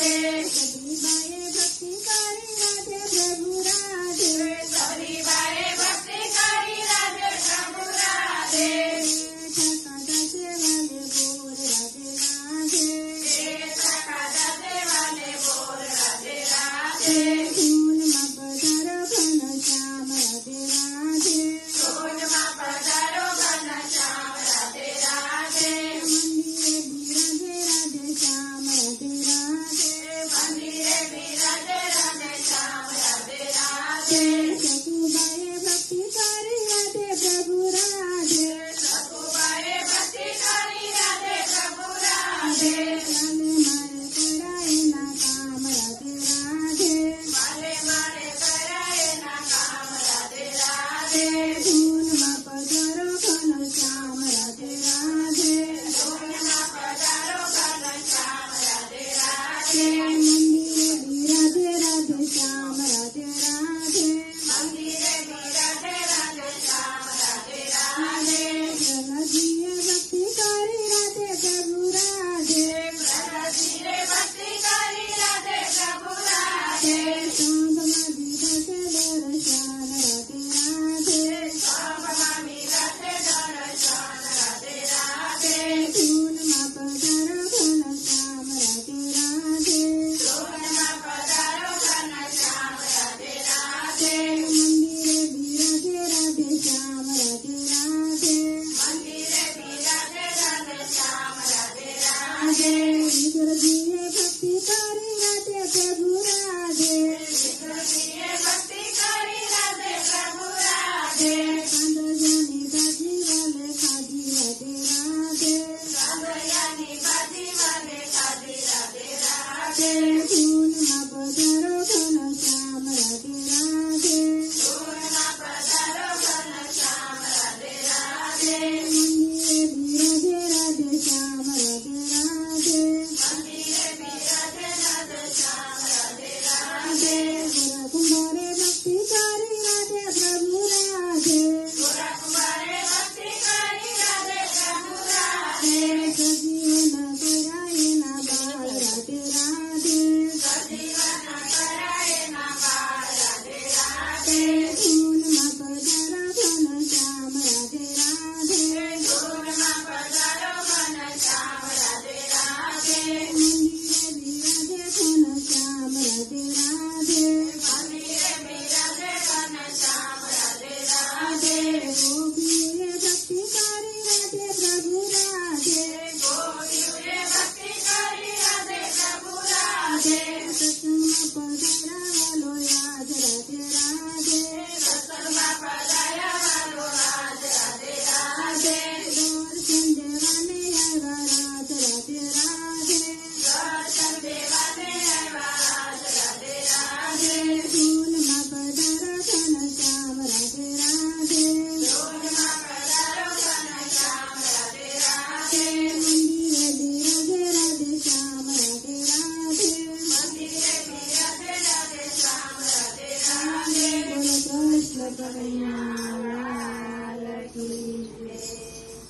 सभी बाए भक्ति करी राधे प्रभु राधे। सभी बाए भक्ति करी राधे प्रभु राधे। ठका दासे वाले बोल राधे राधे। ठका दासे वाले बोल राधे राधे। धून मा पधारो घन श्याम राधे राधे। धून मा पधारो घन श्याम राधे राधे। मंदिरे बिराजे राधे श्याम राधे राधे। मंदिरे बिराजे राधे श्याम राधे राधे। सखुबाए भक्ति करी राधे प्रभु राधे। सखुबाए भक्ति करी राधे प्रभु राधे। माले मारे कराए ना काम राधे राधे। माले मारे कराए ना काम राधे राधे। धून मा पधारो घन श्याम राधे राधे। धून मा पधारो घन श्याम राधे राधे। मंदिरे बिराजे राधे श्याम राधे राधे। मंदिरे बिराजे राधे श्याम राधे राधे। जगदीय भक्ति करी राधे प्रभु राधे। धीरे भक्ति करी राधे प्रभु राधे। सांग मधि दशे दर्शन राधे राधे। स्वामी राधे दर्शन राधे राधे। धून मा पधारो घन श्याम राधे राधे। धून मा पधारो घन श्याम राधे राधे। मंदिरे बिराजे राधे श्याम राधे राधे। मंदिरे बिराजे राधे श्याम राधे राधे। जगदीय भक्ति करी राधे प्रभु राधे। धीरे भक्ति करी राधे प्रभु राधे। कांद जानी बाजी वाले खाजी राधे राधे। कांदयानी बाजी वाले खादी राधे राधे। धून मा पधारो घन श्याम राधे राधे। धून मा पधारो घन श्याम राधे राधे। मंदिरे बिराजे राधे श्याम राधे राधे। मंदिरे बिराजे राधे श्याम राधे राधे। कुमारे भक्ति करी राधे प्रभु राधे। गोरा कुमारे भक्ति करी राधे प्रभु राधे। सजीवन कराए ना बाल राधे राधे। सजीवन कराए ना बाल राधे राधे। धून मा पधारो घन श्याम राधे राधे। धून मा पधारो घन श्याम राधे राधे। मंदिरे बिराजे घन श्याम राधे राधे। मंदिरे बिराजे घन श्याम राधे राधे। गोपीरे भक्ति करी राधे प्रभु राधे। गोपीरे भक्ति करी राधे प्रभु राधे। सत्संग पधारा